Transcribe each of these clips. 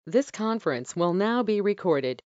This conference will now be recorded.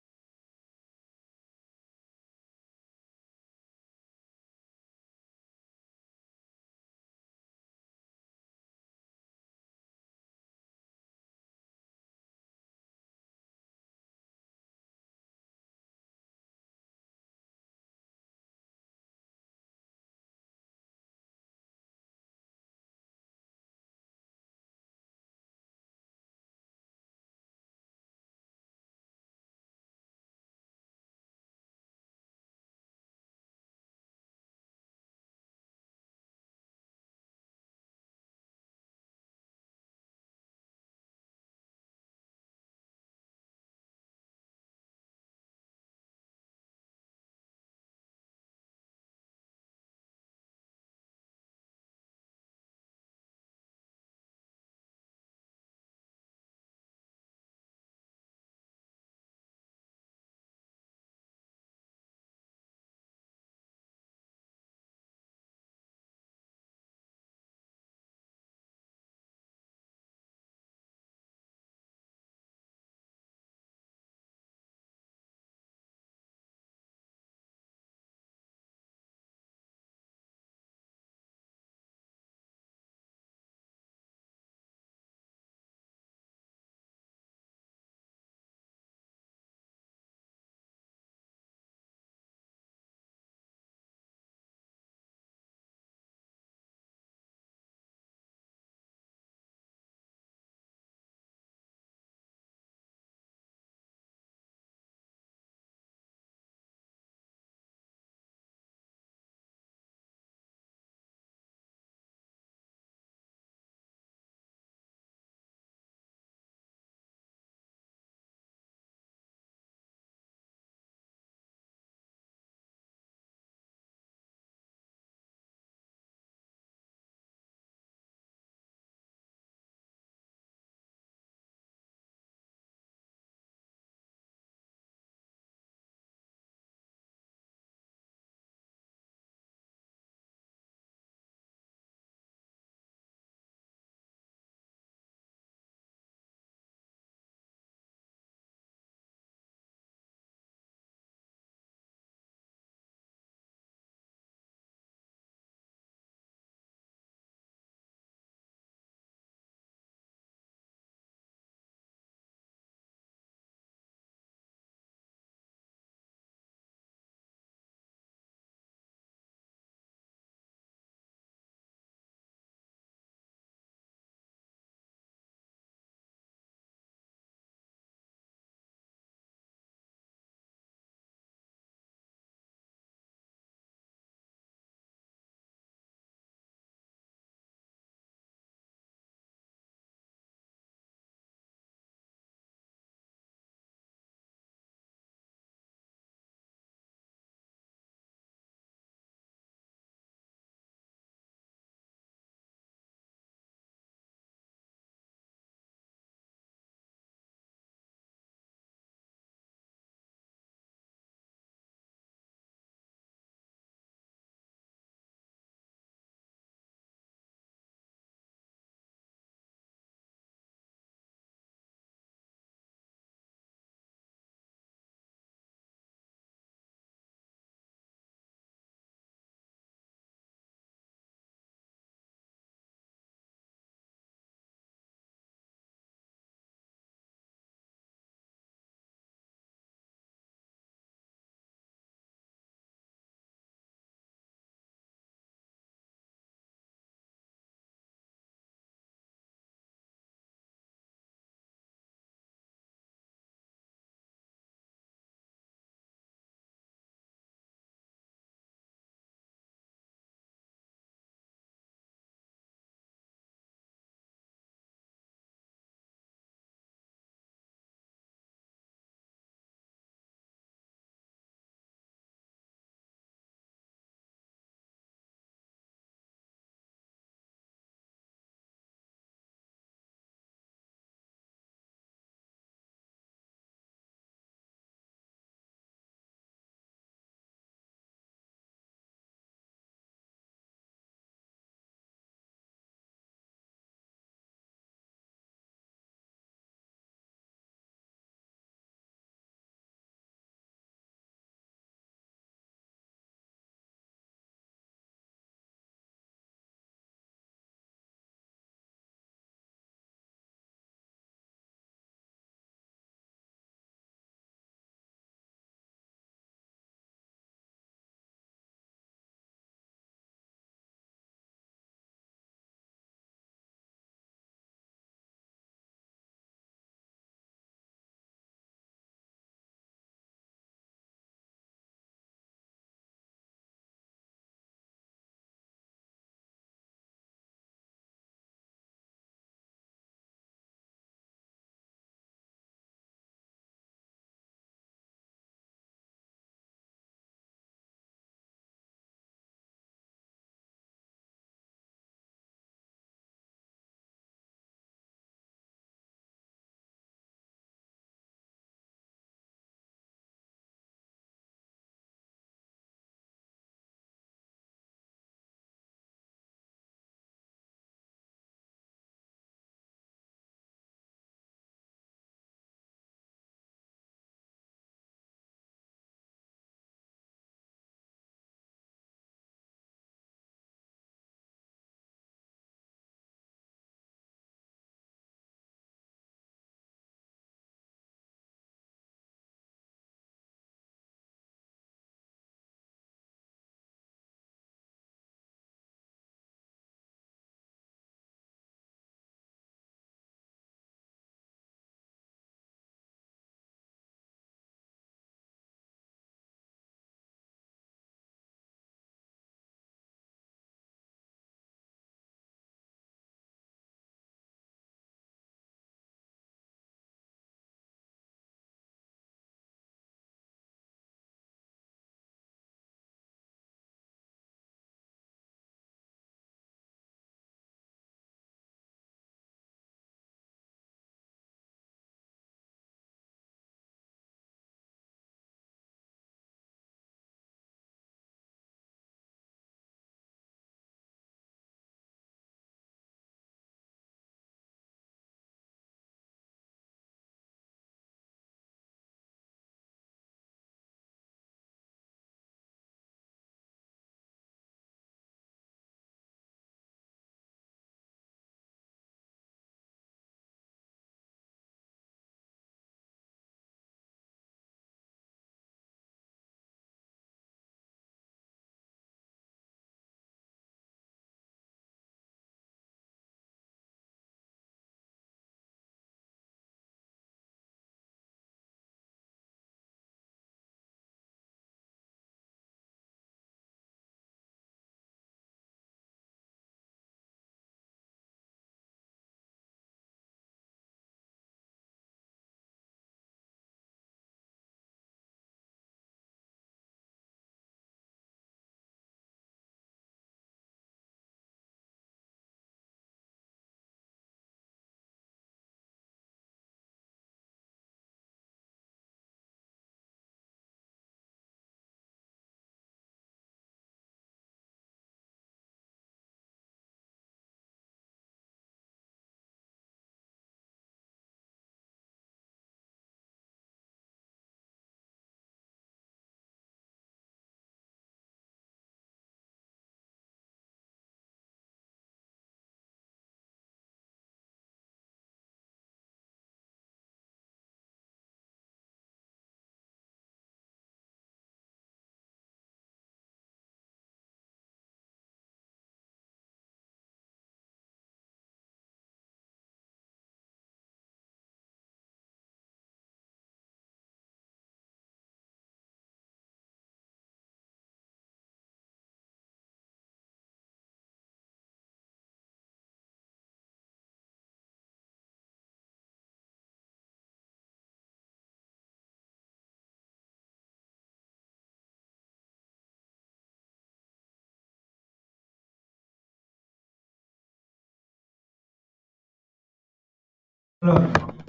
Hello, everyone.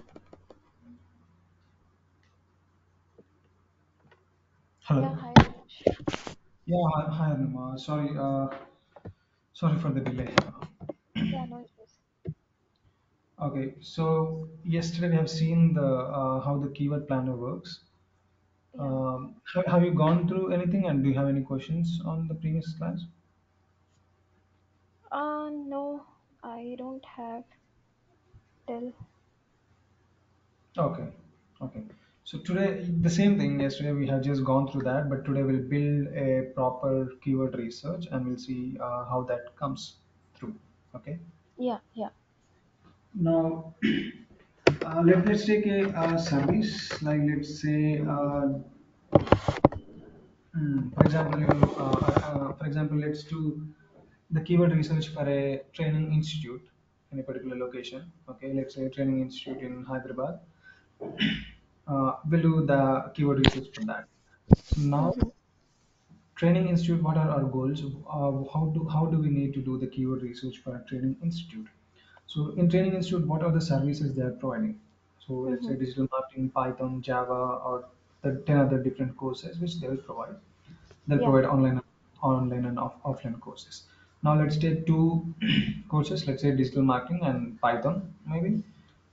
Yeah, Hello. hi Anush. Yeah, hi, Anima. Sorry for the delay. Yeah, no issues. Okay, so yesterday we have seen the how the keyword planner works. Yeah. Have you gone through anything, and do you have any questions on the previous class? No, I don't have till. Okay, okay. So today the same thing. Yesterday we have just gone through that, but today we'll build a proper keyword research, and we'll see how that comes through. Okay. Yeah, yeah. Now, let's take a service like let's say for example, let's do the keyword research for a training institute in a particular location. Okay, let's say a training institute in Hyderabad. We'll do the keyword research for that. So now, Mm-hmm. training institute. What are our goals? How do we need to do the keyword research for a training institute? So in training institute, what are the services they are providing? So let's Mm-hmm. say digital marketing, Python, Java, or the 10 other different courses which they will provide. They'll Yeah. provide online and offline courses. Now let's take two courses. Let's say digital marketing and Python, maybe.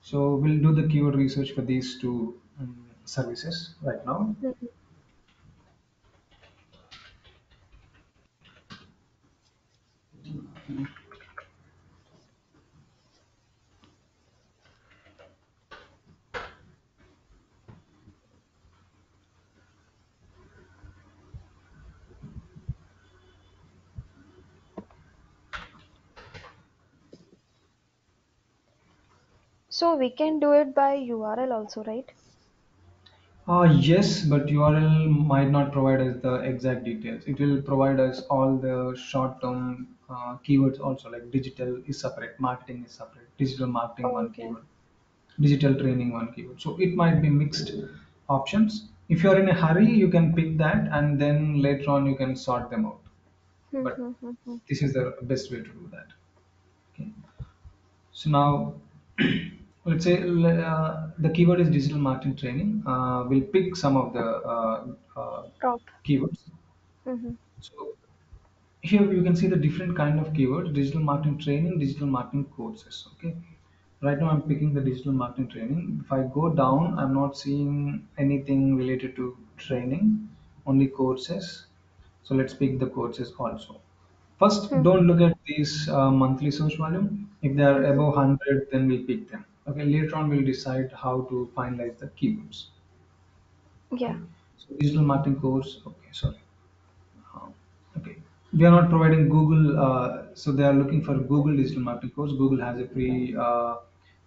So we'll do the keyword research for these two services right now. Mm-hmm. So we can do it by URL also, right? Yes, but URL might not provide us the exact details. It will provide us all the short-term keywords also, like digital is separate, marketing is separate, digital marketing one Okay. keyword, digital training one keyword. So it might be mixed options. If you're in a hurry, you can pick that and then later on you can sort them out. But Mm-hmm. this is the best way to do that. Okay. So now, let's say the keyword is digital marketing training. We'll pick some of the Top. keywords. Mm-hmm. So here you can see the different kind of keywords: digital marketing training, digital marketing courses. Okay. Right now I'm picking the digital marketing training. If I go down, I'm not seeing anything related to training, only courses. So let's pick the courses also. First, Mm-hmm. don't look at these monthly search volume. If they are Mm-hmm. above 100, then we'll pick them. Okay, later on we'll decide how to finalize the keywords. Yeah. Okay, so digital marketing course. Okay, sorry. Uh, okay, we are not providing Google. So they are looking for Google digital marketing course. Google has a pre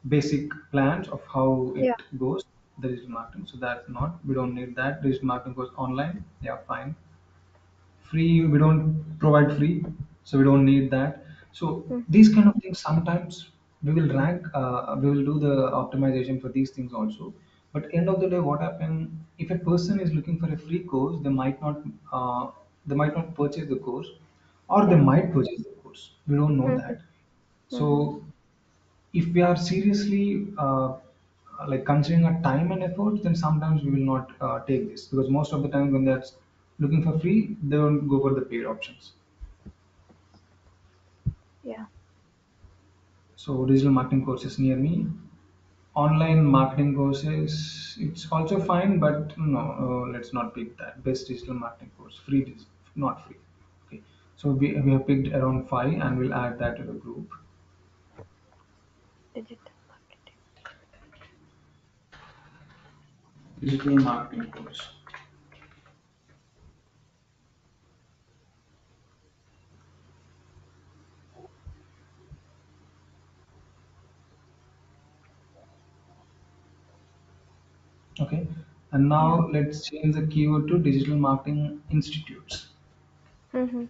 basic plans of how Yeah. it goes. The digital marketing. So that's not. We don't need that. Digital marketing course online. Yeah, fine. Free, we don't provide free, so we don't need that. So Mm-hmm. these kind of things, sometimes we will rank, we will do the optimization for these things also. But end of the day, what happen if a person is looking for a free course, uh, they might not purchase the course, or they Yeah. might purchase the course, we don't know Mm-hmm. that. Mm-hmm. So if we are seriously like considering our time and effort, then sometimes we will not take this, because most of the time when they're looking for free, they don't go for the paid options. Yeah. So digital marketing courses near me, online marketing courses, it's also fine, but no, let's not pick that. Best digital marketing course, not free. Okay, so we have picked around five, and we'll add that to the group. Digital marketing. Digital marketing course. Okay, and Yeah. now let's change the keyword to digital marketing institutes. Mm-hmm.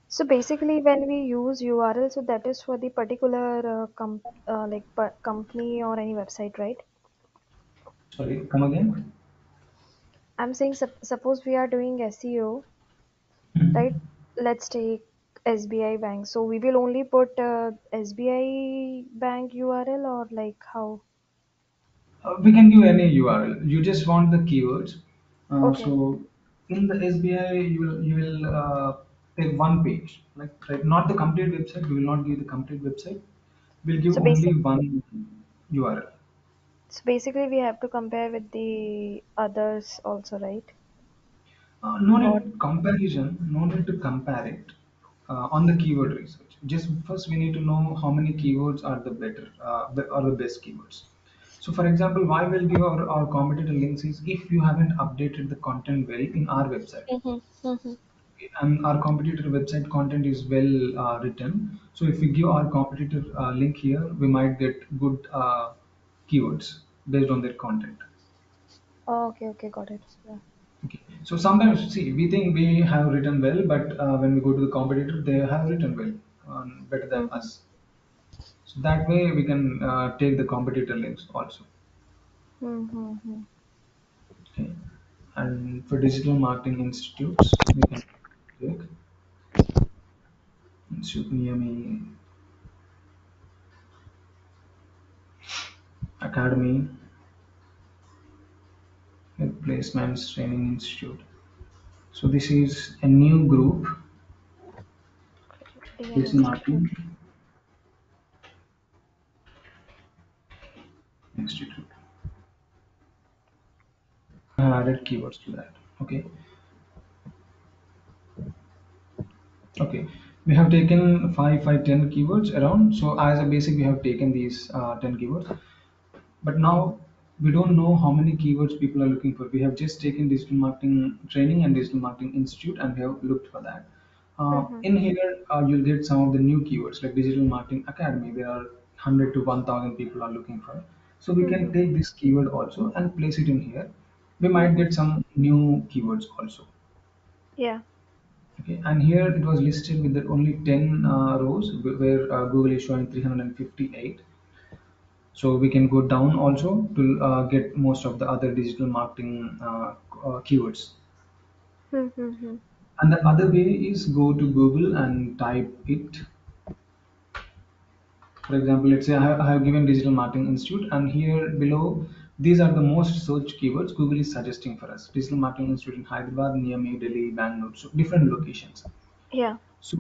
So basically, when we use URL, so that is for the particular company or any website, right? Sorry, come again. I'm saying suppose we are doing SEO, right? Let's take. SBI Bank. So we will only put SBI Bank URL or like how? We can give any URL. You just want the keywords. Okay. So in the SBI, you will take one page, like right, not the complete website. We will not give the complete website. We'll give So only basic. one URL. So basically, we have to compare with the others also, right? No Or need comparison. No need to compare it on the keyword research. Just first we need to know how many keywords are the better are the best keywords. So, for example, why we'll give our competitor links is if you haven't updated the content well in our website, mm-hmm, mm-hmm. and our competitor website content is well written. So, if we give our competitor link here, we might get good keywords based on their content. Oh, okay, okay, got it. Yeah. Okay. So sometimes, see, we think we have written well, but when we go to the competitor, they have written well, better than Mm-hmm, us. So that way we can take the competitor links also. mm-hmm. Okay. And for digital marketing institutes, we can take Institute near me, Academy, Placements Training Institute. So this is a new group, DM digital Institute. marketing institute. I have added keywords to that. Okay. Okay, we have taken 10 keywords around. So as a basic, we have taken these 10 keywords. But now we don't know how many keywords people are looking for. We have just taken digital marketing training and digital marketing institute, and we have looked for that. Mm-hmm, In here, you'll get some of the new keywords like digital marketing academy. There are 100 to 1,000 people are looking for. So we can mm-hmm. take this keyword also and place it in here. We might Mm-hmm. get some new keywords also. Yeah. Okay, and here it was listed with the only 10 rows where Google is showing 358. So we can go down also to get most of the other digital marketing keywords. Mm-hmm. And the other way is go to Google and type it. For example, let's say I have given Digital Marketing Institute, and here below, these are the most searched keywords Google is suggesting for us. Digital Marketing Institute in Hyderabad, near New Delhi, Bangalore, so different locations. Yeah. So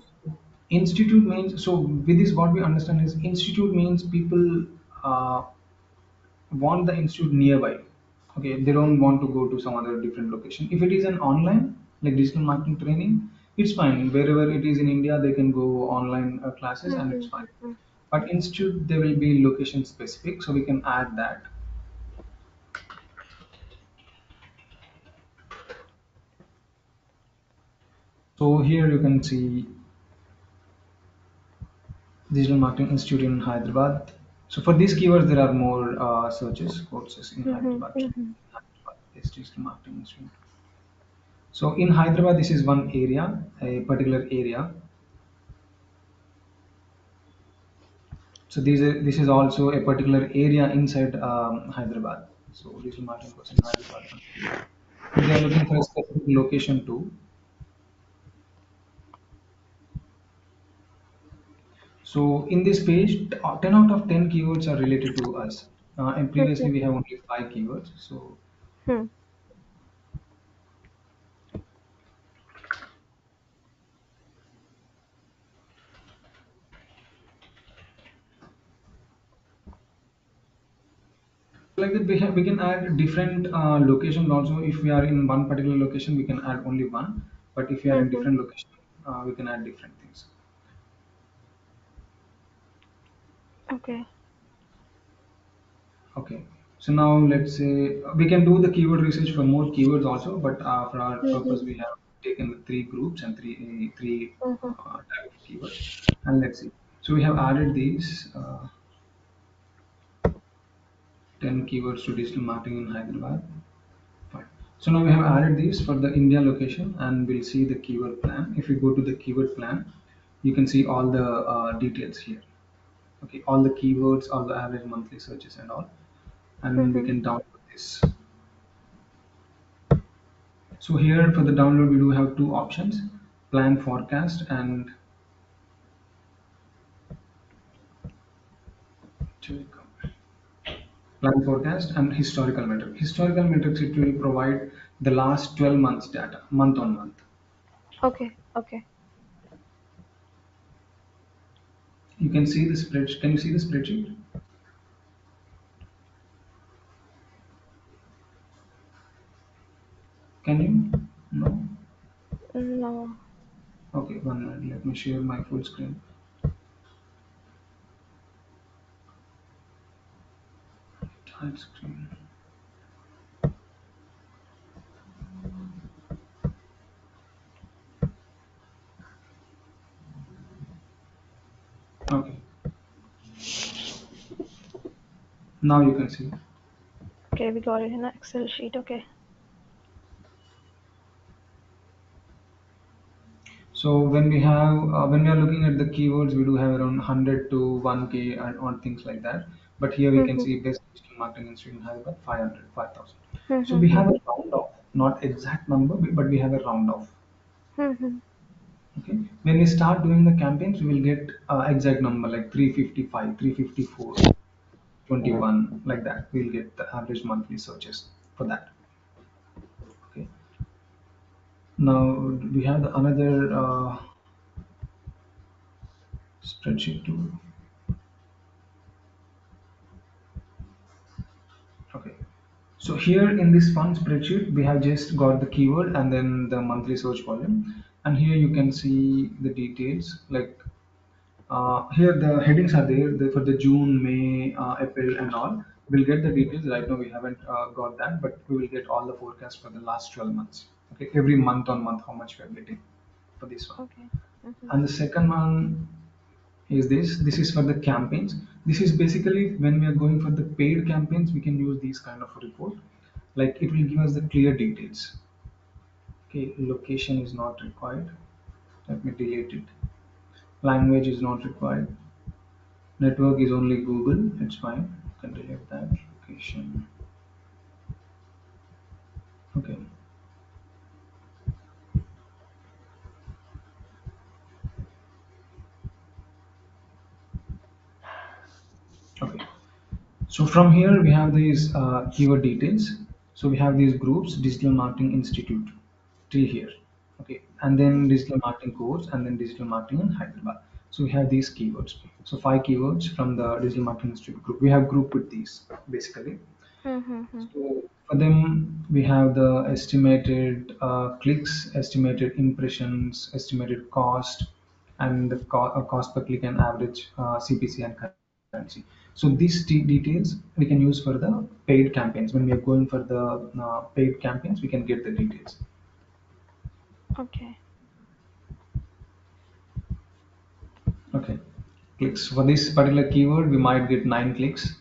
institute means, so with this what we understand is institute means people uh, want the institute nearby. Okay, they don't want to go to some other different location. If it is an online like digital marketing training, it's fine. Wherever it is in India, they can go online classes and it's fine. Mm-hmm. But institute, they will be location specific, so we can add that. So here you can see Digital Marketing Institute in Hyderabad. So for these keywords, there are more searches, courses in Mm-hmm. Hyderabad. Mm-hmm. Hyderabad is Digital Marketing Institute. So in Hyderabad, this is one area, a particular area. So this is also a particular area inside Hyderabad. So digital marketing course in Hyderabad. If they are looking for a specific location too. So in this page, 10 out of 10 keywords are related to us. And previously we have only 5 keywords. So Mm-hmm. like that we can add different locations also. If we are in one particular location, we can add only one. But if we are in Mm-hmm. different location, we can add different things. Okay. Okay. So now let's say we can do the keyword research for more keywords also, but for our purpose Mm-hmm. we have taken the three groups and three Mm-hmm. type of keywords. And let's see. So we have added these 10 keywords to digital marketing in Hyderabad. Fine. So now we have added these for the India location, and we'll see the keyword plan. If you go to the keyword plan, you can see all the details here. Okay, all the keywords, all the average monthly searches and all, and we Mm-hmm. can download this. So here for the download, we do have two options: plan forecast and Plan forecast and historical metric. Historical metrics, it will provide the last 12 months data, month on month. Okay. Okay. You can see the spreadsheet. Can you see the spreadsheet? Can you? No? No. Okay, one minute. Let me share my full screen. Entire screen. Okay, now you can see. Okay, we got it in an Excel sheet. Okay. So when we are looking at the keywords, we do have around 100 to 1K and on things like that. But here we can Mm-hmm. see best digital marketing institute have about 500, 5,000. So we have Mm-hmm. a round off, not exact number, but we have a round off. Mm-hmm. Okay. When we start doing the campaigns, we will get exact number like 355, 354, 21, like that. We'll get the average monthly searches for that. Okay. Now we have another spreadsheet too. Okay. So here in this fun spreadsheet, we have just got the keyword and then the monthly search volume. And here you can see the details. Like here the headings are there for the June, May, April, and all. We'll get the details. Right now we haven't got that, but we will get all the forecasts for the last 12 months. Okay, every month on month, how much we are getting for this one. Okay. Mm-hmm. And the second one is this. This is for the campaigns. This is basically when we are going for the paid campaigns, we can use these kind of a report. Like it will give us the clear details. Okay, location is not required. Let me delete it. Language is not required. Network is only Google. It's fine. You can delete that. Location. Okay. Okay. So from here we have these keyword details. So we have these groups, Digital Marketing Institute, till here. Okay, and then digital marketing course, and then digital marketing in Hyderabad. So we have these keywords. So five keywords from the Digital Marketing Institute group. We have grouped with these basically. Mm-hmm. So for them, we have the estimated clicks, estimated impressions, estimated cost, and the cost per click and average CPC and currency. So these details we can use for the paid campaigns. When we are going for the paid campaigns, we can get the details. Okay. Okay. Clicks for this particular keyword, we might get 9 clicks.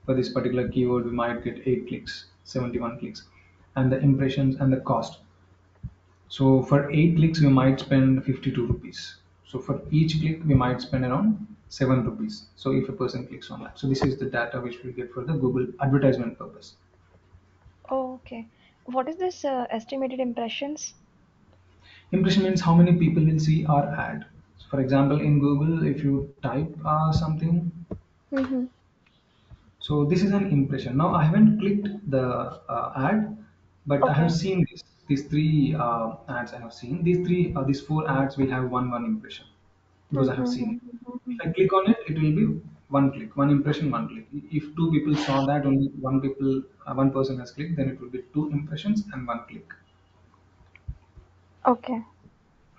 For this particular keyword, we might get 8 clicks, 71 clicks, and the impressions and the cost. So for 8 clicks, we might spend 52 rupees. So for each click, we might spend around 7 rupees. So if a person clicks on that, so this is the data which we get for the Google advertisement purpose. Oh, okay. What is this estimated impressions? Impression means how many people will see our ad. So for example, in Google, if you type something, Mm-hmm. so this is an impression. Now I haven't clicked the ad, but I have Okay. seen this. These three ads I have seen. These four ads will have one impression because I have seen it. Mm-hmm. If I click on it, it will be one click, one impression, one click. If two people saw that, only one person has clicked, then it will be two impressions and one click. Okay.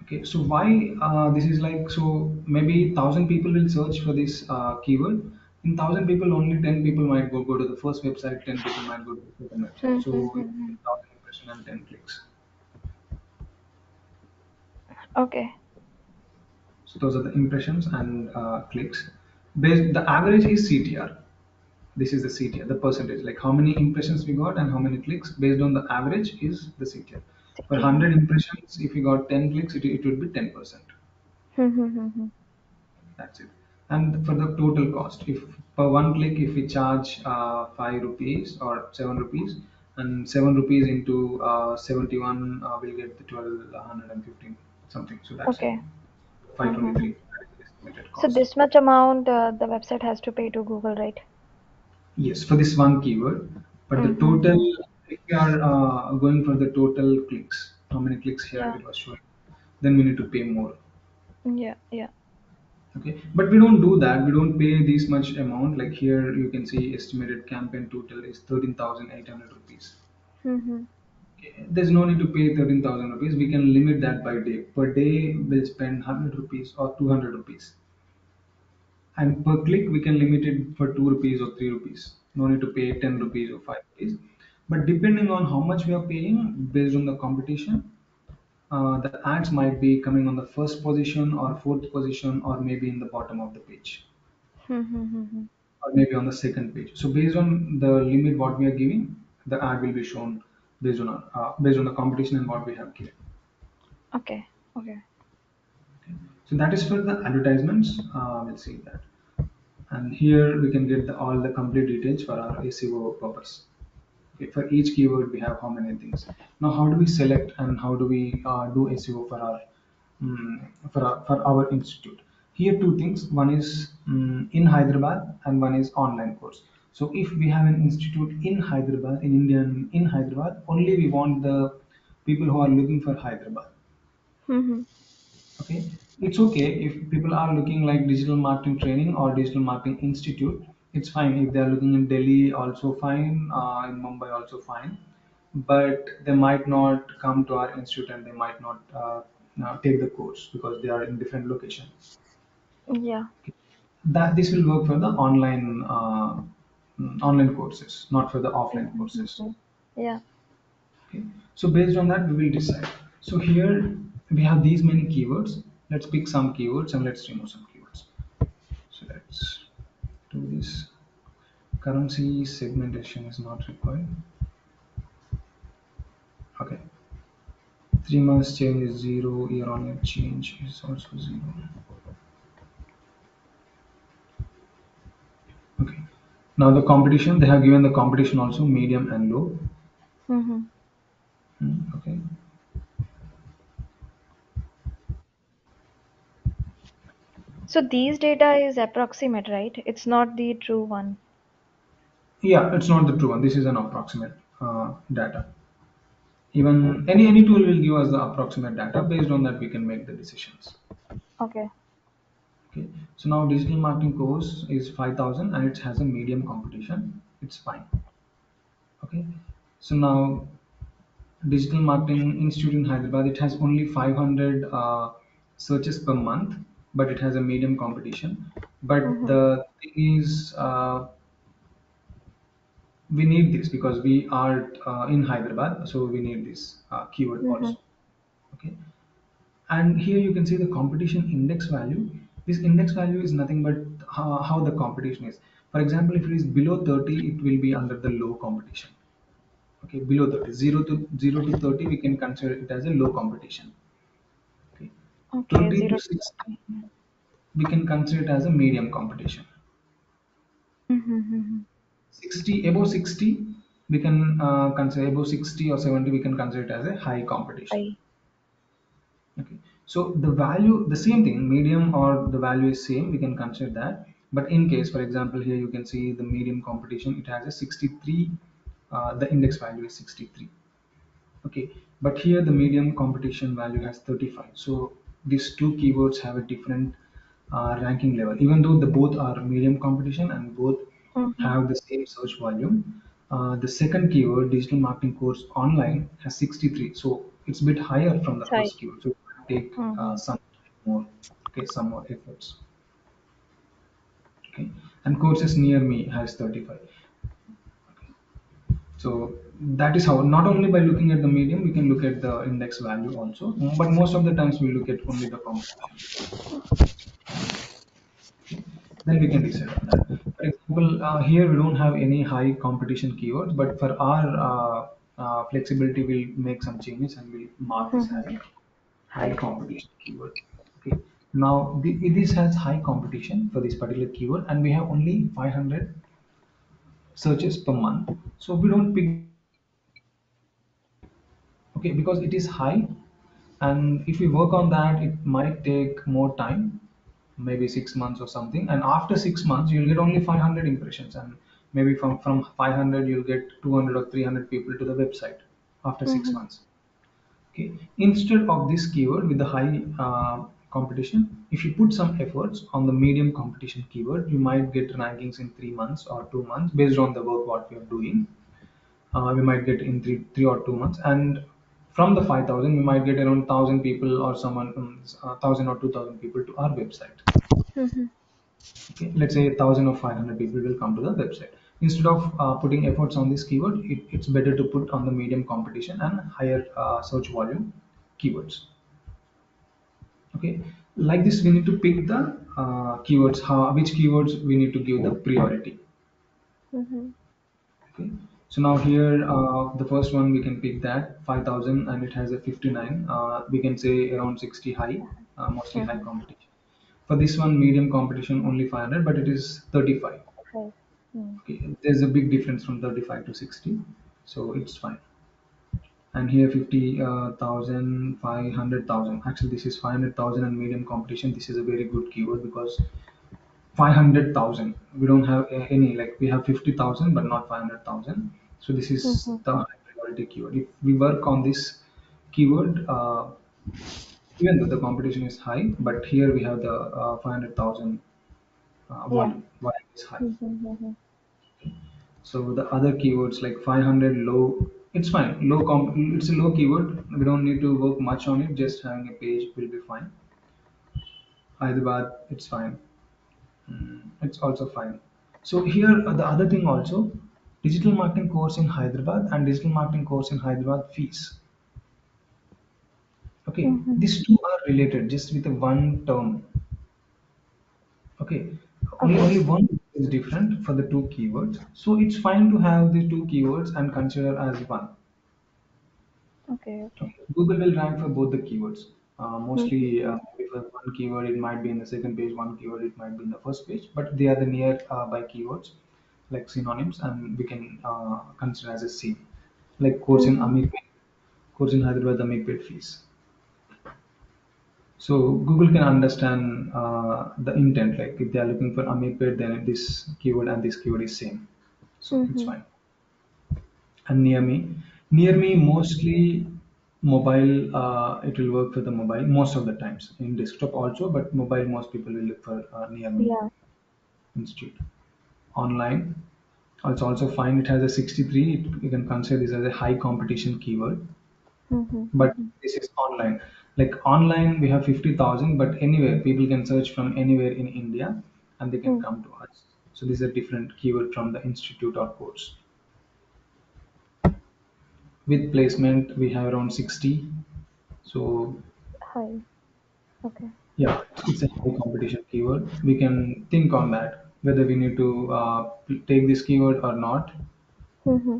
Okay, so why this is like so? Maybe 1,000 people will search for this keyword. In 1,000 people, only 10 people might go to the first website. 10 people might go to the second website. So it will Mm-hmm. be 1,000 impression and 10 clicks. Okay. So those are the impressions and clicks. The average is CTR. This is the CTR, the percentage, like how many impressions we got and how many clicks. Based on the average is the CTR. For CTR. 100 impressions, if you got 10 clicks, it would be 10%. Mm-hmm. That's it. And for the total cost, if per one click, if we charge 5 rupees or 7 rupees, and 7 rupees into 71, we'll get the 1,215 something. So that's it. Okay. Mm-hmm. 523. estimated So cost. this much amount the website has to pay to Google, right? Yes, for this one keyword, but the total, Mm-hmm. if we are going for the total clicks, how many clicks here Yeah, it was showing, then we need to pay more. yeah, yeah. Okay, but we don't do that. We don't pay this much amount. Like here, you can see estimated campaign total is 13,800 rupees. Mm-hmm. Okay. There's no need to pay 13,000 rupees. We can limit that by day. Per day, we'll spend 100 rupees or 200 rupees. And per click, we can limit it for 2 rupees or 3 rupees. No need to pay 10 rupees or 5 rupees. But depending on how much we are paying, based on the competition, the ads might be coming on the first position or fourth position or maybe in the bottom of the page Mm-hmm. or maybe on the second page. So based on the limit what we are giving, the ad will be shown based on the competition and what we have given. Okay, okay. So that is for the advertisements. We'll see that. And here we can get all the complete details for our SEO purpose. Okay, for each keyword, we have how many things. Now, how do we select and how do we do SEO for our for our institute? Here, two things. One is in Hyderabad, and one is online course. So, if we have an institute in Hyderabad, in India, in Hyderabad, only we want the people who are looking for Hyderabad. Mm-hmm. Okay, it's okay if people are looking like digital marketing training or digital marketing institute. It's fine if they are looking in Delhi, also fine, in Mumbai, also fine. But they might not come to our institute and they might not take the course because they are in different location. Yeah. That this will work for the online courses, not for the offline courses. Mm-hmm. Yeah. Okay. So based on that, we will decide. So here we have these many keywords. Let's pick some keywords and let's remove some keywords. So let's do this. Currency segmentation is not required. Okay. 3 months change is zero. Year on year change is also zero. Okay. Now the competition, they have given the competition also medium and low. Mm-hmm. Okay. So these data is approximate, right? It's not the true one. Yeah, it's not the true one. This is an approximate data. Even any tool will give us the approximate data. Based on that, we can make the decisions. Okay. Okay, so now digital marketing course is 5,000 and it has a medium competition. It's fine. Okay, so now digital marketing institute in Hyderabad, it has only 500 searches per month, but it has a medium competition. But Mm-hmm. the thing is, we need this because we are in Hyderabad, so we need this keyword Mm-hmm. also. Okay, and here you can see the competition index value. This index value is nothing but how the competition is. For example, if it is below 30, it will be under the low competition. Okay, below 30, 0 to 30, we can consider it as a low competition. Okay, Okay, 20 to zero. 60, we can consider it as a medium competition. Mm-hmm. 60, above 60, we can consider above 60 or 70, we can consider it as a high competition. I. Okay, so the value, the same thing, medium or the value is same, we can consider that. But in case, for example, here you can see the medium competition, it has a 63, the index value is 63. Okay, but here the medium competition value has 35. So these two keywords have a different ranking level, even though the both are medium competition and both Mm-hmm. have the same search volume. The second keyword, digital marketing course online, has 63. So it's a bit higher from the Sai. first keyword. So it might take Mm-hmm. some more, okay, some more efforts. Okay, and courses near me has 35. So that is how, not only by looking at the medium, we can look at the index value also. But most of the times we look at only the competition. Okay. Then we can decide on that. For example, here we don't have any high competition keywords, but for our flexibility, we'll make some changes and we'll mark this Mm-hmm. as a high Right. competition keyword. Okay. Now this has high competition for this particular keyword, and we have only 500 searches per month. So we don't pick, okay, because it is high, and if we work on that, it might take more time. maybe 6 months or something, and after 6 months you'll get only 500 impressions, and maybe from 500 you'll get 200 or 300 people to the website after six Mm-hmm. months. Okay, instead of this keyword with the high competition, if you put some efforts on the medium competition keyword, you might get rankings in 3 months or 2 months based on the work what we are doing. We might get in three or 2 months, and from the 5,000 we might get around 1,000 people or someone 1,000 or 2,000 people to our website. Mm-hmm. Okay, let's say 1,000 or 500 people will come to the website. Instead of putting efforts on this keyword, it's better to put on the medium competition and higher search volume keywords. Okay, like this we need to pick the keywords, which keywords we need to give the priority. Mm-hmm. Okay, so now here the first one we can pick that 5,000 and it has a 59. We can say around 60 high, mostly high Mm-hmm. competition. For this one, medium competition only 500, but it is 35. Right. Mm. Okay, there's a big difference from 35 to 60, so it's fine. And here 50,000, 500,000. Actually, this is 500,000 and medium competition. This is a very good keyword because 500,000. We don't have any, like we have 50,000 but not 500,000. So this is Mm-hmm. the high priority keyword. If we work on this keyword, even though the competition is high, but here we have the 500,000 Yeah. volume. Volume is high. Mm-hmm. Mm-hmm. So the other keywords like 500 low, it's fine. It's a low keyword. We don't need to work much on it. Just having a page will be fine. Hyderabad, it's fine. It's also fine. So here the other thing also, digital marketing course in Hyderabad and digital marketing course in Hyderabad fees. Okay, Mm-hmm. these two are related just with a one term. Okay, Okay. only one is different for the two keywords. So it's fine to have the two keywords and consider as one. Okay. Okay. Okay. Google will rank for both the keywords. Mostly, Mm-hmm. if one keyword it might be in the second page, one keyword it might be in the first page, but they are the near by keywords, like synonyms, and we can consider as a same. Like course in Mm-hmm. Amigpet, course in Hyderabad, Amigpet fees. So Google can understand the intent. Like if they are looking for Amigpet, then this keyword and this keyword is same. So it's Mm-hmm. fine. And near me mostly mobile, it will work for the mobile most of the times, in desktop also, but mobile most people will look for near me Yeah. institute. Online, it's also fine, it has a 63. You can consider this as a high competition keyword, Mm-hmm. but Mm-hmm. this is online. Like online we have 50,000, but anywhere people can search from anywhere in India and they can Mm. come to us. So this is a different keyword from the institute or course. With placement we have around 60. So Hi. Okay. yeah, it's a high competition keyword. We can think on that whether we need to take this keyword or not. Mm-hmm.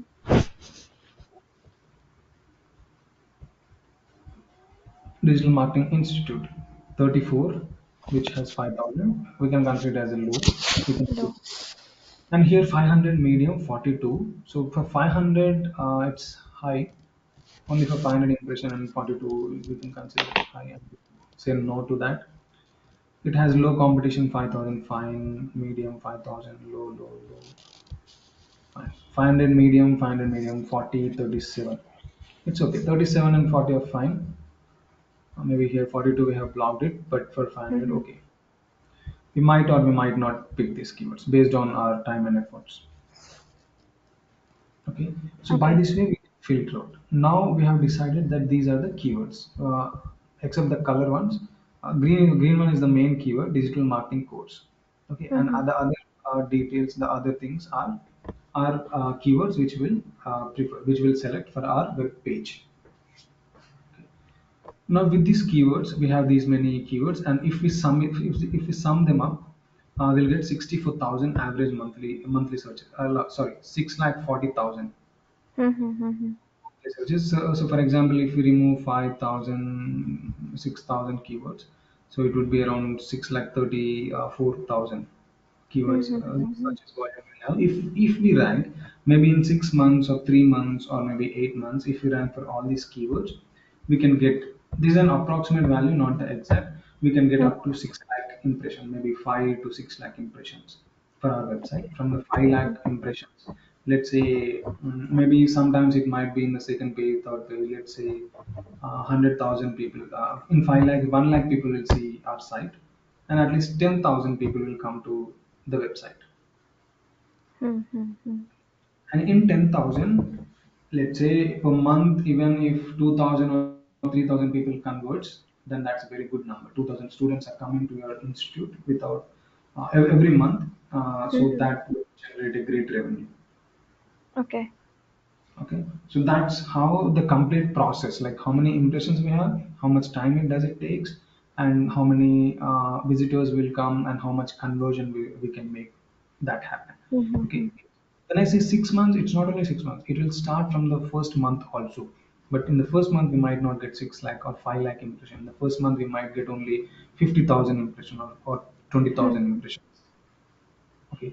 Digital Marketing Institute, 34, which has 5,000. We can consider it as a low. We can put, No. and here 500 medium 42. So for 500, it's high. Only for 500 impression and 42, we can consider it high and say no to that. It has low competition 5,000 fine, medium 5,000, low. Fine. 500 medium, 500 medium, 40, 37. It's okay. 37 and 40 are fine. Maybe here 42 we have blocked it, but for 500, Mm-hmm. okay. We might or we might not pick these keywords based on our time and efforts. Okay. So by Okay. this way we filter out. Now we have decided that these are the keywords, except the color ones. Green one is the main keyword, digital marketing course. Okay, and Mm-hmm. other details, the other things are keywords which will select for our web page. Now with these keywords, we have these many keywords, and if we sum them up, we'll get 64,000 average monthly searches. Sorry, 6,40,000 Mm-hmm. Mm-hmm. searches. So for example, if we remove 5,000, 6,000 keywords, so it would be around 6,34,000 keywords Mm-hmm. Mm-hmm. searches what we have. If we rank maybe in 6 months or 3 months or maybe 8 months, if we rank for all these keywords, we can get, this is an approximate value, not the exact. We can get up to 6 lakh impression, maybe 5 to 6 lakh impressions for our website. From the 5 lakh impressions, let's say maybe sometimes it might be in the second page, third page. Let's say 100,000 people in 5 lakh, 1 lakh people will see our site, and at least 10,000 people will come to the website. Mm-hmm. And in 10,000, let's say per month, even if 2,000 or 3,000 people converts, then that's a very good number. 2,000 students are coming to your institute without every month. So Mm-hmm. that will generate a great revenue. Okay. Okay, so that's how the complete process, like how many impressions we have, how much time it does it takes, and how many visitors will come, and how much conversion we can make that happen. Mm-hmm. Okay, when I say 6 months, it's not only 6 months, it will start from the first month also. But in the first month we might not get 6 lakh or 5 lakh impression. In the first month we might get only 50,000 impression, or 20,000 Mm-hmm. impressions. Okay.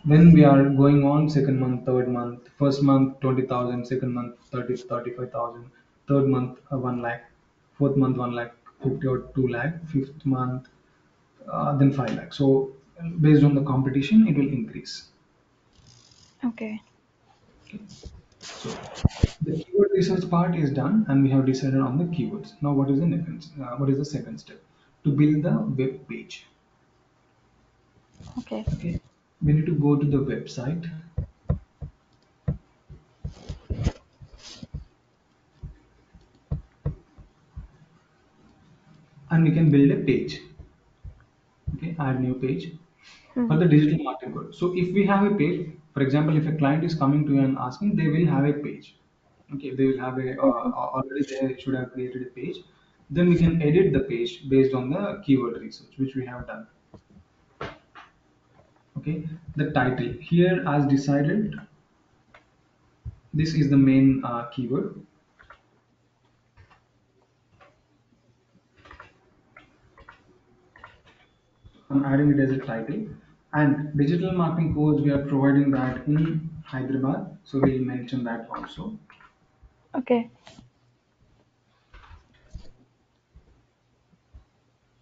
When we are going on second month, third month, first month 20,000, second month 30, 35,000, third month 1 lakh, fourth month 1 lakh 50 or 2 lakh, fifth month then 5 lakh. So based on the competition, it will increase. Okay. Okay. So the keyword research part is done, and we have decided on the keywords. Now, what is the next? What is the second step? To build the web page. Okay. Okay, we need to go to the website, and we can build a page. Okay, add new page for Mm-hmm. the digital marketing code. So if we have a page, for example, if a client is coming to you and asking, they will have a page. Okay, they will have a Mm-hmm. already they should have created a page. Then we can edit the page based on the keyword research, which we have done. Okay, the title here as decided. This is the main keyword. I'm adding it as a title. And digital marketing course, we are providing that in Hyderabad. So we'll mention that also. Okay.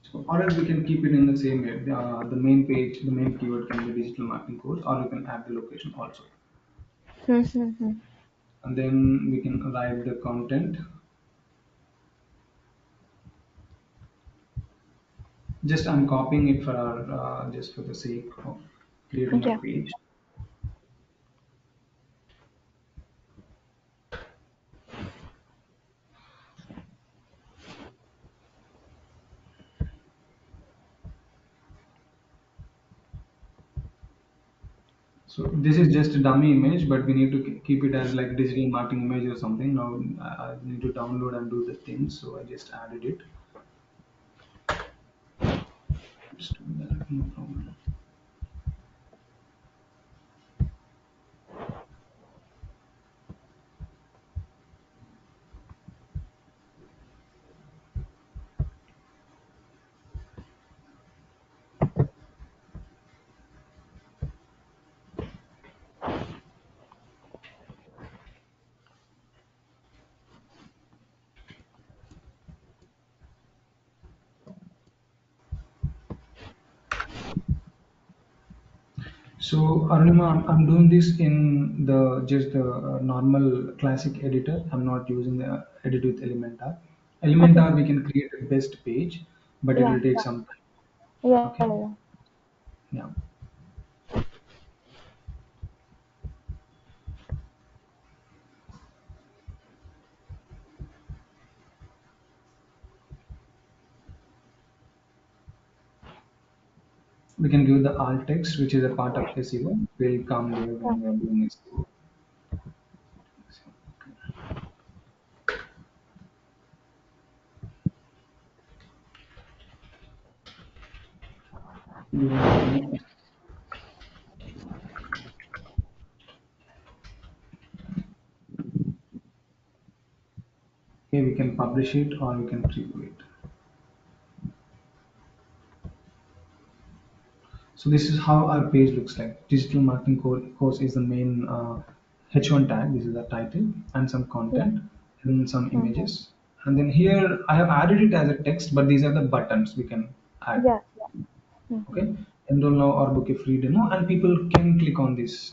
So, or else we can keep it in the same way. The main page, the main keyword can be digital marketing course, or you can add the location also. Mm-hmm. And then we can write the content. Just I'm copying it for our just for the sake of creating a Yeah. page. So this is just a dummy image, but we need to keep it as like digital marketing image or something. Now I need to download and do the things, so I just added it. Let's do that, no problem. So Arunima, I'm doing this in the just the normal classic editor. I'm not using the edit with Elementor. Okay. Elementor we can create a best page, but it Yeah. will take some time. Yeah. Okay. Yeah. Yeah. We can give the alt text, which is a part of SEO. Will come there Yeah. when we are doing SEO. Give it a minute. Okay, we can publish it or we can preview it. So this is how our page looks like. Digital marketing course is the main H1 tag. This is the title and some Yeah. content and some Mm-hmm. images. And then here I have added it as a text, but these are the buttons we can add. Yeah. Okay, Mm-hmm. enroll now or book a free demo, and people can click on this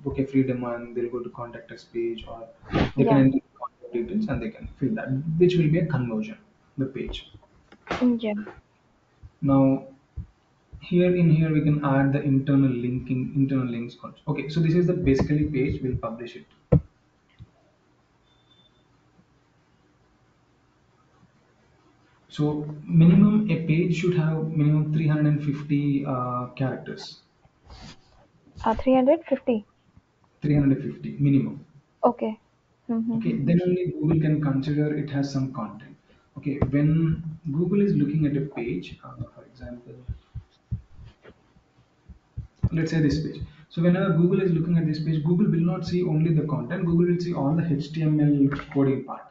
book a free demo, and they'll go to contact us page, or they can Yeah. enter contact details and they can fill that, which will be a conversion, the page. Yeah. Now here we can add the internal links also. Okay, so this is the basically page, we'll publish it. So minimum a page should have minimum 350 characters. 350. 350 minimum. Okay. Okay, Mm-hmm. then only Google can consider it has some content. Okay, when Google is looking at a page, for example, let's say this page. So whenever Google is looking at this page, Google will not see only the content. Google will see all the HTML coding part.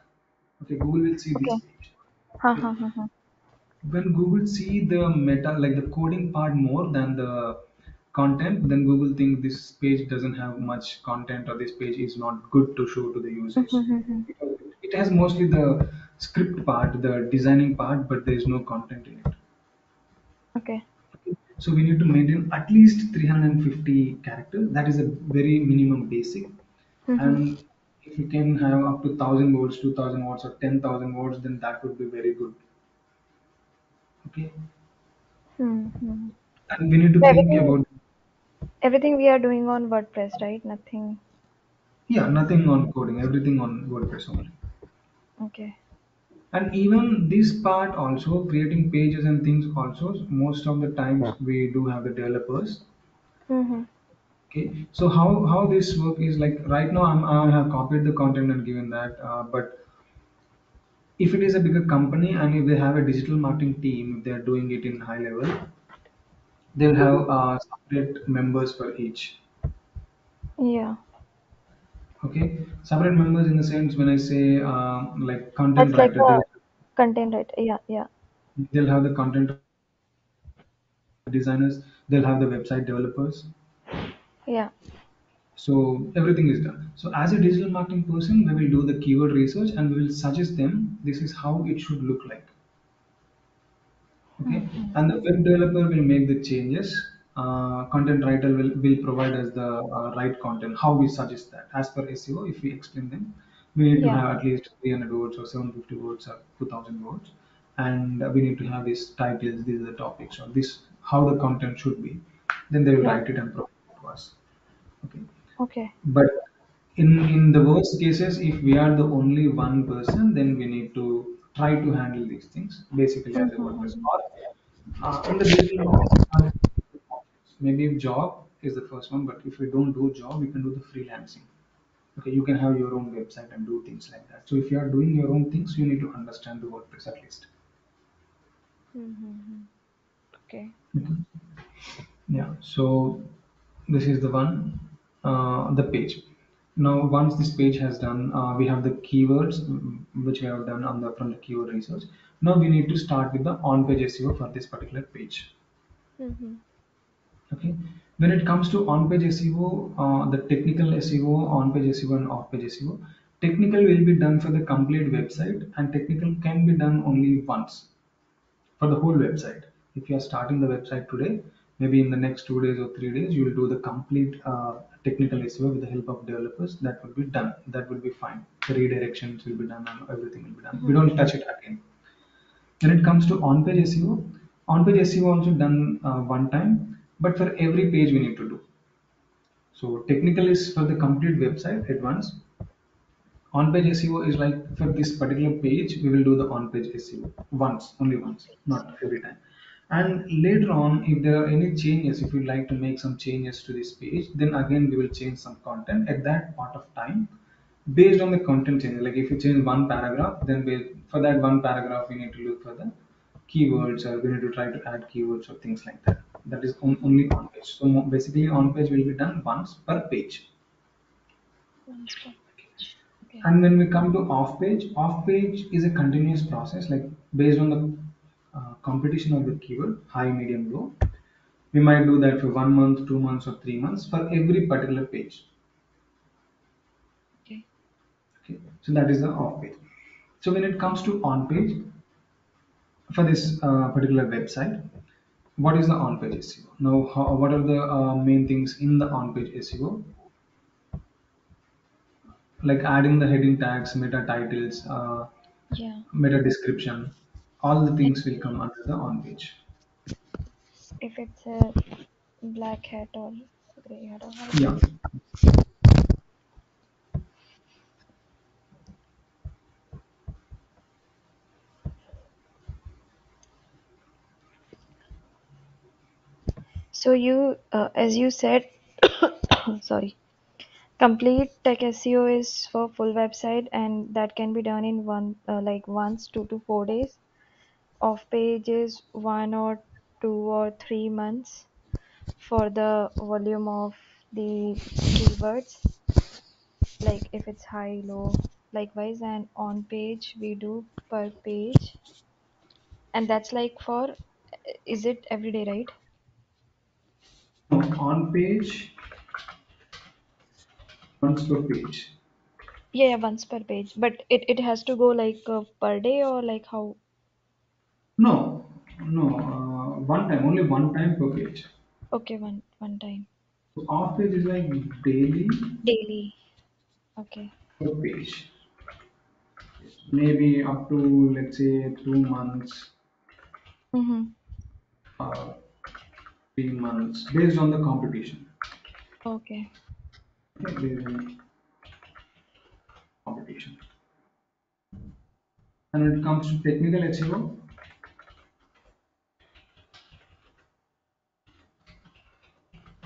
Okay, Google will see this Okay. page. Ha Okay, ha ha ha. when Google see the meta, like the coding part more than the content, then Google think this page doesn't have much content, or this page is not good to show to the users. Mm-hmm. Because it has mostly the script part, the designing part, but there is no content in it. Okay. Okay. So we need to maintain at least 350 characters. That is a very minimum basic. Mm-hmm. And if you can have up to 1000 words, 2000 words, or 10,000 words, then that would be very good. Okay. Mm-hmm. And we need to So think about, everything we are doing on WordPress, right? Nothing. yeah, nothing on coding, everything on WordPress only. Okay. And even this part also, creating pages and things also, most of the times we do have the developers. Mm-hmm. Okay, so how this work is like right now, I have copied the content and given that, but if it is a bigger company and if they have a digital marketing team, if they are doing it in high level, they'll have separate members for each. Yeah. Okay, separate members in the sense, when I say like content That's like writer, a content, right? Yeah. Yeah. they'll have the content designers, they'll have the website developers. Yeah. So everything is done. So as a digital marketing person, we will do the keyword research and we will suggest them this is how it should look like. Okay, Mm-hmm. and the web developer will make the changes. Content writer will provide us the right content, how we suggest that as per SEO. If we explain them, we need to Yeah. have at least 300 words or 750 words or 2000 words, and we need to have these titles, these are the topics, or this how the content should be. Then they will Yeah. write it and provide it to us. Okay, Okay. but in the worst cases, if we are the only one person, then we need to try to handle these things basically as a WordPress, Mm-hmm. or in the digital marketing side, maybe job is the first one, but if we don't do job, we can do the freelancing. Okay, you can have your own website and do things like that. So if you are doing your own things, you need to understand the WordPress at least. Mm-hmm. Okay. Yeah, so this is the one, the page. Now, once this page has done, we have the keywords, which we have done on the from the keyword research. Now we need to start with the on-page SEO for this particular page. Mm-hmm. Okay, when it comes to on-page SEO, the technical SEO, on-page SEO, and off-page SEO, technical will be done for the complete website, and technical can be done only once for the whole website. If you are starting the website today, maybe in the next 2 days or 3 days, you will do the complete technical SEO with the help of developers. That will be done. That will be fine. The redirections will be done and everything will be done. We don't touch it again. When it comes to on-page SEO, on-page SEO also done one time, but for every page we need to do. So technical is for the complete website at once. On-page SEO is like for this particular page we will do the on-page SEO once, only once, not every time. And later on, if there are any changes, if you'd like to make some changes to this page, then again we will change some content at that part of time based on the content change. Like if you change one paragraph, then for that one paragraph we need to look for the keywords, or we need to try to add keywords or things like that. That is only on page. So basically on page will be done once per page. One-stop page. Okay. And when we come to off page is a continuous process, like based on the competition of the keyword, high, medium, low. We might do that for 1 month, 2 months, or 3 months for every particular page. Okay. Okay, so that is the off page. So when it comes to on page for this particular website, What is the on-page SEO? Now, what are the main things in the on-page SEO? Like adding the heading tags, meta titles, Yeah. meta description. All the If things will come under the on-page. if it's a black hat or gray hat or white Yeah. hat. So you, as you said, sorry, complete tech SEO is for full website, and that can be done in like once 2 to 4 days. Off page is 1 or 2 or 3 months for the volume of the keywords, like if it's high, low. Likewise, and on page we do per page, and that's like for, is it every day, right? No, on-page, once per page. Yeah, yeah, once per page, but it has to go like per day or like how? No, no, one time, only one time per page. Okay, one time. So off page is like daily Daily. Okay. per page. Maybe up to let's say 2 months, Mm-hmm. uh, 3 months, based on the competition. Okay. Okay, based on competition. And when it comes to technical SEO,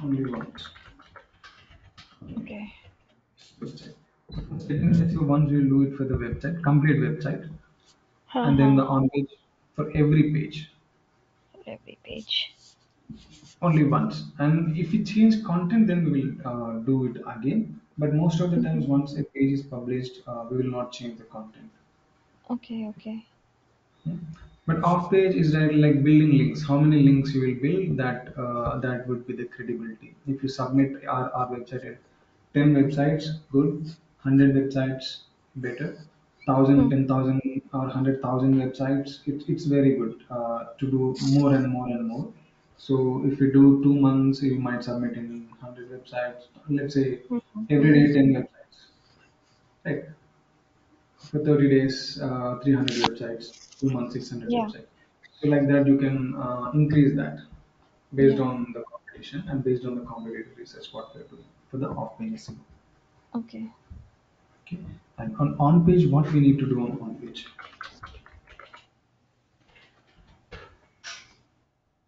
only once. Okay. Website. Technical SEO once you do it for the website, complete website, and then Uh-huh. the on page for every page. For every page. Only once. And if we change content, then we will do it again. But most of the Mm-hmm. times, once a page is published, we will not change the content. Okay, okay. Yeah. But off page is like building links. How many links you will build, that would be the credibility. If you submit our website at 10 websites, good. 100 websites, better. Hmm. 1,000, 10,000, or 100,000 websites, it's very good to do more and more and more. So if you do 2 months, you might submit in 100 websites. Let's say Mm-hmm. every Mm-hmm. day 10 websites. Right? For 30 days, 300 websites, 2 months, 600 Yeah. websites. So like that, you can increase that based Yeah. on the competition and based on the competitive research what we're doing for the off-page SEO. Okay. Okay, and on page, what we need to do on page?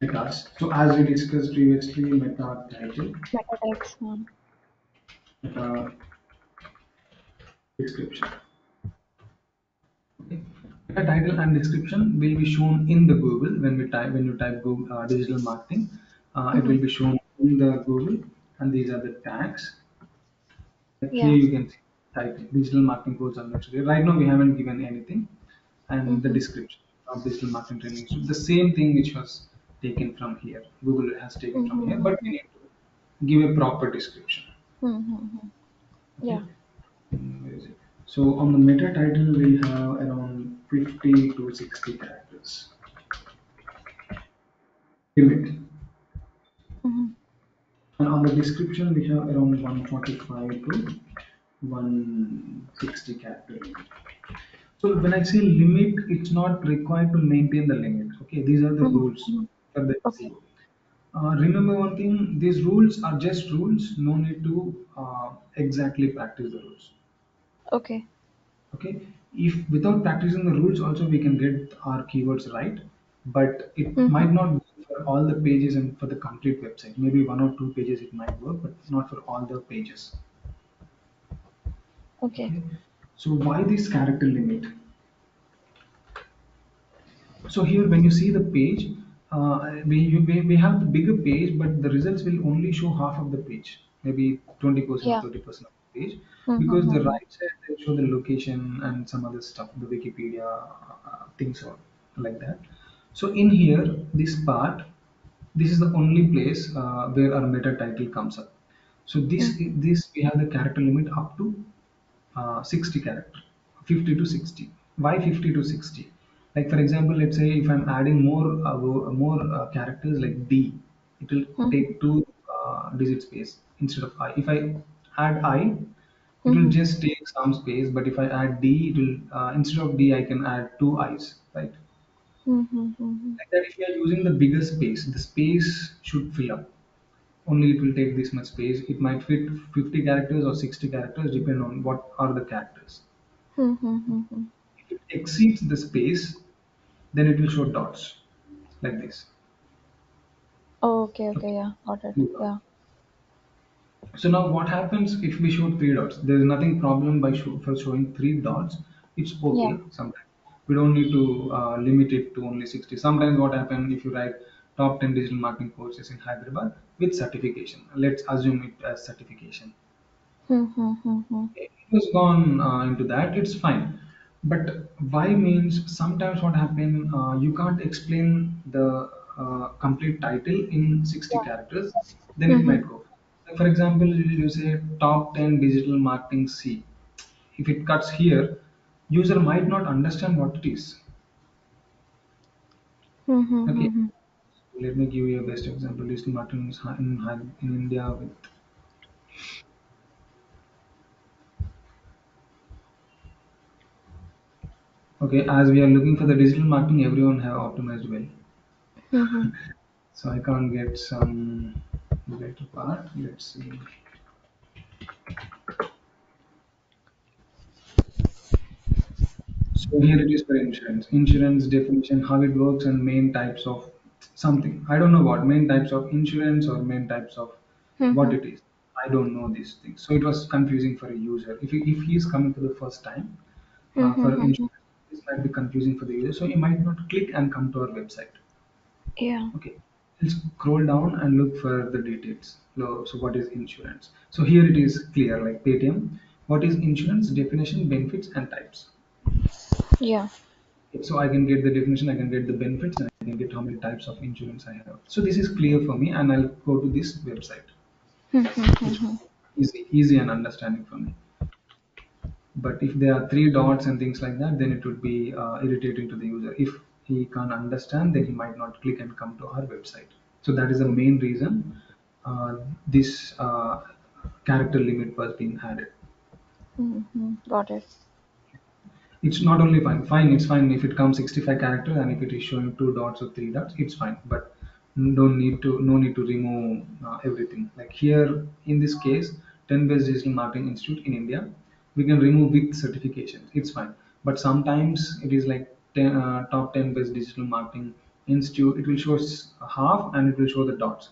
Metas. So as we discussed previously, meta title, Meta tags. meta description. Okay. Meta title and description will be shown in the Google when you type Google digital marketing. It Mm-hmm. will be shown in the Google, and these are the tags. Like here Yeah. you can see title digital marketing course on next day. Right now we haven't given anything, and the Mm-hmm. description of digital marketing training. So the same thing which was taken from here. Google has taken from here, but Mm-hmm. we need to give a proper description. Mm-hmm. Okay. Yeah. Where is it? So on the meta title we have around 50 to 60 characters limit, Mm-hmm. and on the description we have around 145 to 160 character limit. So when I say limit, it's not required to maintain the limit. Okay, these are the rules Mm-hmm. for the Okay. SEO. Remember one thing: these rules are just rules. No need to exactly practice the rules. Okay. Okay, if without practicing the rules, also we can get our keywords right, but it Mm-hmm. might not be for all the pages and for the complete website. Maybe one or two pages it might work, but not for all the pages. Okay. Okay, so why this character limit? So here, when you see the page, we have the bigger page, but the results will only show half of the page, maybe 20% or Yeah. 30% of the page, because the Mm-hmm. right side they show the location and some other stuff, the Wikipedia things or like that. So in here, this part, this is the only place where our meta title comes up. So this we have the character limit up to 60 character, 50 to 60. Why 50 to 60? Like for example, let's say if I'm adding more characters like D, it will Mm-hmm. take two digit space instead of I. If I add I, it will Mm-hmm. just take some space. But if I add D, it will instead of D, I can add two I's, right? Mm-hmm. Like that, if you are using the bigger space, the space should fill up. Only it will take this much space. It might fit 50 characters or 60 characters, depending on what are the characters. Mm-hmm. If it exceeds the space, then it will show dots like this. Okay, okay, Okay. yeah, got it. Two dots. Yeah. So now what happens if we show three dots? There is nothing problem by for showing three dots. It's Yeah. okay sometimes. We don't need to limit it to only 60. Sometimes what happens if you write top 10 digital marketing courses in Hyderabad with certification. Let's assume it as certification. Mm-hmm. It was gone into that, it's fine. But why means sometimes what happen, you can't explain the complete title in 60 Yeah. characters, then it Mm-hmm. might go. Like for example, you say top 10 digital marketing C. If it cuts here, user might not understand what it is. Okay, Mm-hmm. let me give you a best example. Digital marketing is in India with. Okay, as we are looking for the digital marketing, everyone have optimized well. Mm-hmm. So I can't get some better part. Let's see. So here it is for insurance. Insurance definition, how it works, and main types of something. I don't know what main types of insurance or main types of what Mm-hmm. it is. I don't know these things. So it was confusing for a user. If he is coming for the first time for Mm-hmm. insurance, this might be confusing for the user. So he might not click and come to our website. Yeah. Okay, let's scroll down and look for the details. So what is insurance? So here it is clear, like Paytm. What is insurance? Definition, benefits, and types. Yeah. Okay, so I can get the definition, I can get the benefits, and I can get how many types of insurance I have. So this is clear for me, and I'll go to this website, which Mm-hmm. is easy and understanding for me. But if there are three dots and things like that, then it would be irritating to the user. If he can't understand, then he might not click and come to our website. So that is the main reason this character limit was being added. Mm-hmm. Got it. It's not only fine. Fine, it's fine if it comes 65 characters and if it is showing two dots or three dots, it's fine. But no need to remove everything. Like here in this case, 10 best digital marketing institute in India, we can remove with certifications. It's fine. But sometimes it is like 10, top 10 best digital marketing institute. It will show half and it will show the dots.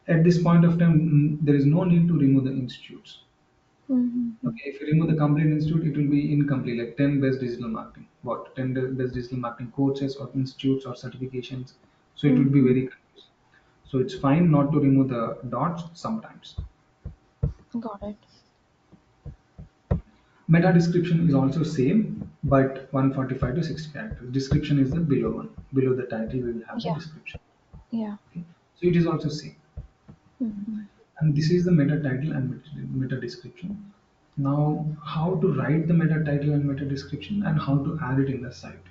At this point of time, there is no need to remove the institutes. Mm-hmm. Okay, if you remove the complete institute, it will be incomplete, like 10 best digital marketing. What? 10 best digital marketing courses or institutes or certifications. So it would be Mm-hmm. very confusing. So it's fine not to remove the dots sometimes. Got it. Meta description is also same, but 145 to 60 characters. Description is the below one. Below the title, we will have the Yeah. description. Yeah. Okay. So it is also same. Mm-hmm. And this is the meta title and meta description. Now, how to write the meta title and meta description and how to add it in the site.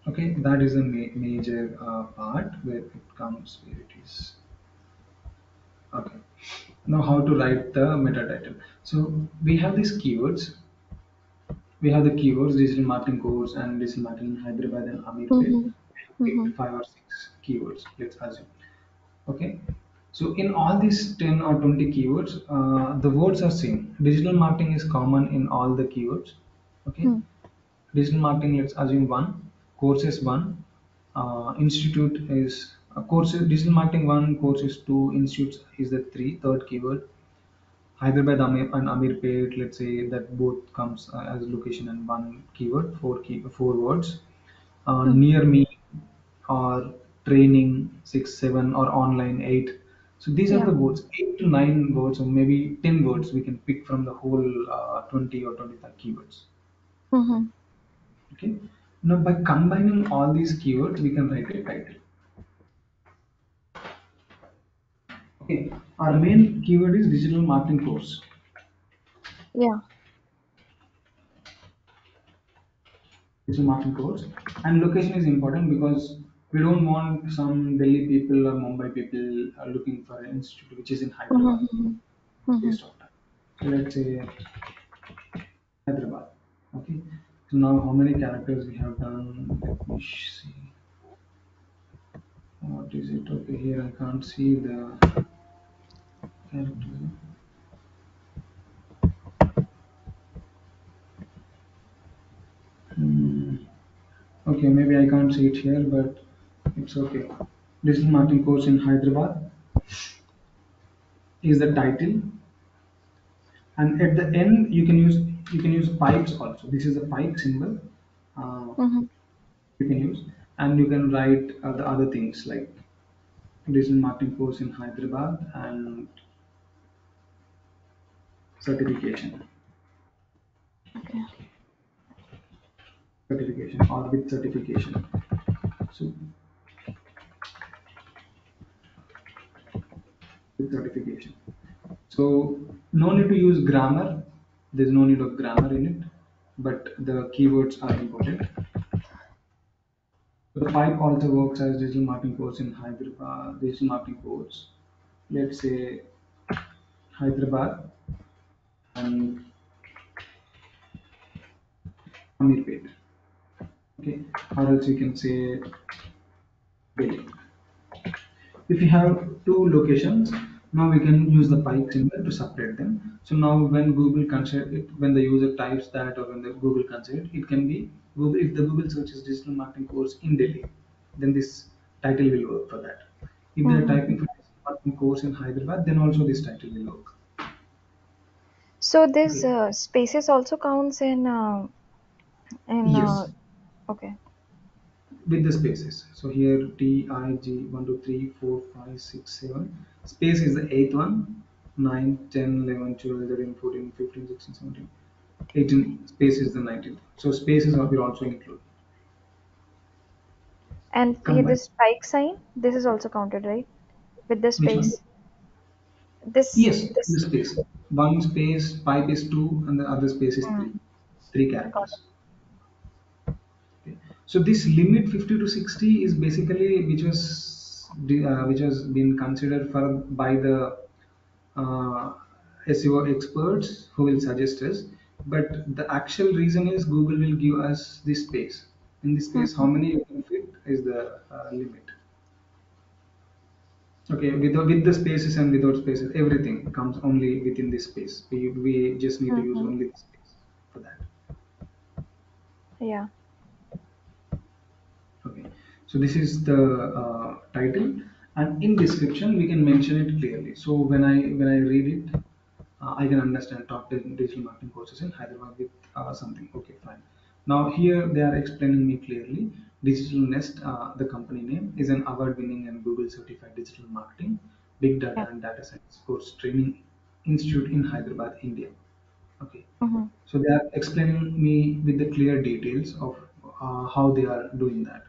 Okay, that is a major part where it comes, where it is. Okay, now how to write the meta title. So we have these keywords. We have the keywords digital marketing course and digital marketing in Hyderabad and Amirpet. Mm-hmm. We have Mm-hmm. picked five or six keywords, let's assume. Okay, so in all these 10 or 20 keywords, the words are same. Digital marketing is common in all the keywords. Okay, digital marketing, let's assume one. Courses one. Institute is courses. Digital marketing one. Courses two. Institutes is the third keyword. Hyderabad and Amirpet, let's say that both comes as location and one keyword. Four words. Mm-hmm. Near me or training 6 7 or online 8. So these are Yeah. the words, 8 to 9 words or maybe 10 words we can pick from the whole 20 or 25 keywords. Mm-hmm. Okay. Now by combining all these keywords, we can write a title. Okay. Our main keyword is digital marketing course. Yeah. digital marketing course. And location is important because we don't want some Delhi people or Mumbai people looking for an institute which is in Hyderabad. Mm-hmm. Mm-hmm. Waste of time. So let's say Hyderabad. Okay. So now how many characters we have done? Let me see. What is it? Okay, here I can't see the character. Hmm. Okay, maybe I can't see it here, but it's okay. Digital marketing course in Hyderabad is the title, and at the end you can use pipes also. This is a pipe symbol. Uh, Mm-hmm. you can use, and you can write the other things like digital marketing course in Hyderabad and certification, Okay. certification or with certification. So with certification. So no need to use grammar. There's no need of grammar in it, but the keywords are important. So the pipe also works as digital marketing course in Hyderabad. Digital marketing course, let's say Hyderabad and Amirpet. Okay, or else you can say Delhi. If you have two locations, now we can use the pipe symbol to separate them. So now when Google consider it, when the user types that or when the Google consider it, it can be Google. If the Google searches digital marketing course in Delhi, then this title will work for that. If they are Mm-hmm. typing for digital marketing course in Hyderabad, then also this title will work. So this Okay. spaces also counts in Yes, okay. with the spaces. So here T I G 1 2 3 4 5 6 7. Space is the eighth one. 9, 10, 11, 12, 13, 14, 15, 16, 17. 18 space is the 19th. So spaces will also include And here combined. this spike sign, this is also counted, right? With the Which one? space. This Yes, the this space. One space, pipe is two, and the other space is three. mm, Three got characters. Okay. So this limit 50 to 60 is basically which was been considered for by the uh, SEO experts who will suggest us. But the actual reason is Google will give us this space. In this it. space, how many you can fit is the limit. Okay, with the spaces and without spaces, everything comes only within this space. We just need to use Mm-hmm. only the space for that. Yeah. Okay, so this is the title, and in description we can mention it clearly. So when I read it, I can understand top 10 digital marketing courses in Hyderabad with something. Okay, fine. Now here they are explaining me clearly. Digital Nest, the company name, is an award-winning and Google certified digital marketing, big Yeah. data and data science course training institute in Hyderabad, India. Okay, Mm-hmm. so they are explaining me with the clear details of how they are doing that.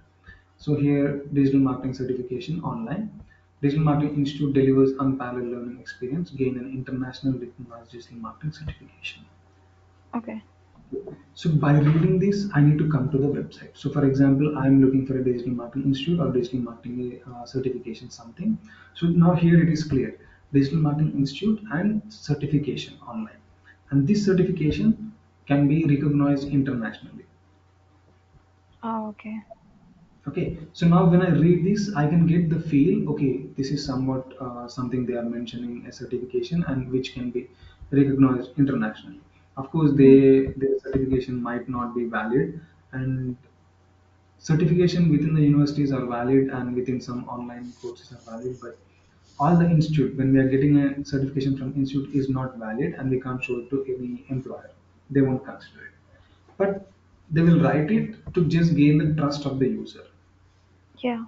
So here, digital marketing certification online. Digital Marketing Institute delivers unparalleled learning experience, gain an international recognized digital marketing certification. Okay. So by reading this, I need to come to the website. So for example, I'm looking for a digital marketing institute or digital marketing certification something. So now here it is clear, digital marketing institute and certification online. And this certification can be recognized internationally. Oh, okay. Okay, so now when I read this, I can get the feel. Okay, this is somewhat something they are mentioning a certification and which can be recognized internationally. Of course, their certification might not be valid, and certification within the universities are valid, and within some online courses are valid. But all the institute, when we are getting a certification from institute, is not valid, and we can't show it to any employer. They won't consider it, but they will write it to just gain the trust of the user. Yeah.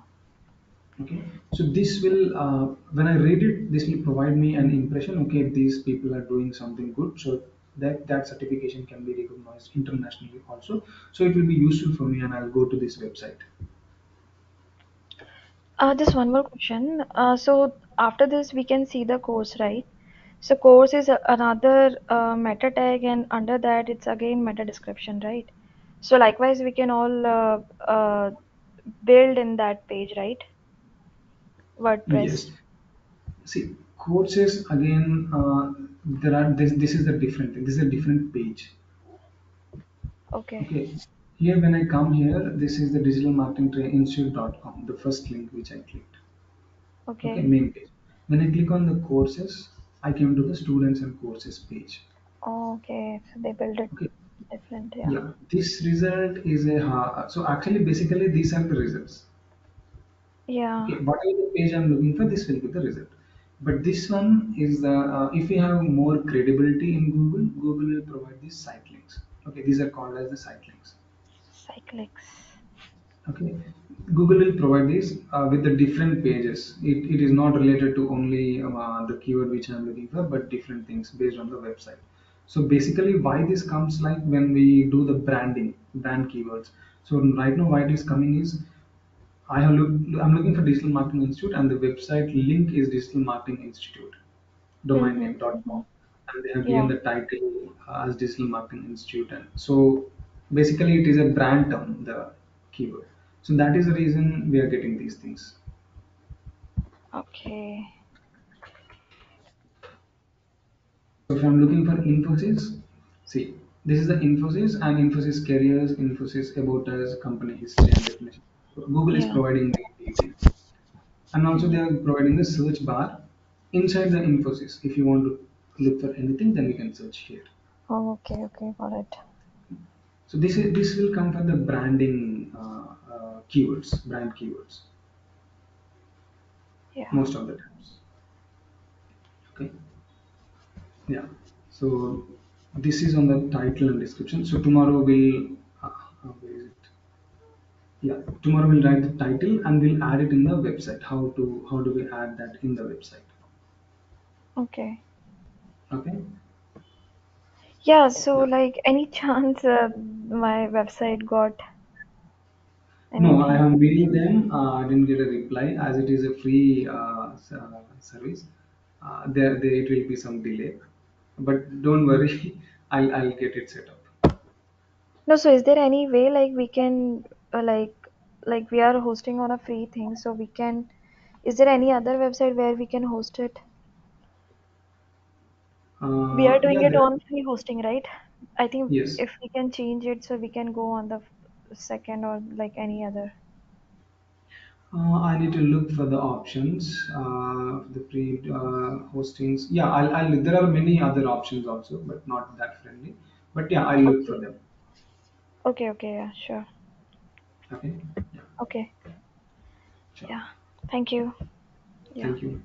Okay, so this will when I read it, this will provide me an impression. Okay, these people are doing something good, so that certification can be recognized internationally also. So it will be useful for me, and I'll go to this website. Just one more question. So after this, we can see the course, right? So course is another meta tag, and under that, it's again meta description, right? So likewise, we can all build in that page, right? WordPress. Yes. See, courses again. There are this is the different thing. This is a different page. Okay. Okay. Here, when I come here, this is the digitalmarketinginstitute.com, the first link which I clicked. Okay, Okay. main page. When I click on the courses, I came to the students and courses page. Okay. So they build it Okay. different. Yeah. Yeah, this result is a so actually basically these are the results. Yeah. Okay, whatever the page I'm looking for, this will be the result. But this one is the if we have more credibility in Google, Google will provide these site links. Okay, these are called as the site links. Cyclics. Okay, Google will provide this with the different pages. It is not related to only the keyword which I'm looking for, but different things based on the website. So basically, why this comes like when we do the brand keywords. So right now, why it is coming is I'm looking for Digital Marketing Institute, and the website link is Digital Marketing Institute domain Mm-hmm. name Mm-hmm. .com, and they have given Yeah. the title as Digital Marketing Institute. And so basically, it is a brand term, the keyword. So that is the reason we are getting these things. Okay. So if I'm looking for Infosys, see, this is the Infosys and Infosys careers, Infosys about us, company history and definition. So Google is Yeah. providing the details. And also they Mm. are providing the search bar inside the Infosys. If you want to look for anything, then we can search here. Oh, okay. Okay. Got it. So this will come from the branding keywords, brand keywords, Yeah. most of the times. Okay, yeah. So this is on the title and description. So tomorrow we'll where is it? Yeah, tomorrow we'll write the title and we'll add it in the website. How do we add that in the website? Okay. Okay. Yeah. So, Yeah. like, any chance my website got No, I anything? have mailed them. I didn't get a reply as it is a free service. There it will be some delay, but don't worry. I'll get it set up. No. So, is there any way like we can like we are hosting on a free thing, so we can. Is there any other website where we can host it? We are doing Yeah, it there. on free hosting, right? I think Yes. if we can change it so we can go on the second or like any other. I need to look for the options. The pre hostings. Yeah, I'll. There are many other options also, but not that friendly. But yeah, I'll look for Okay. them. Okay, okay, yeah, sure. Okay. Yeah. Okay. Sure. Yeah. Thank you. Yeah. Thank you.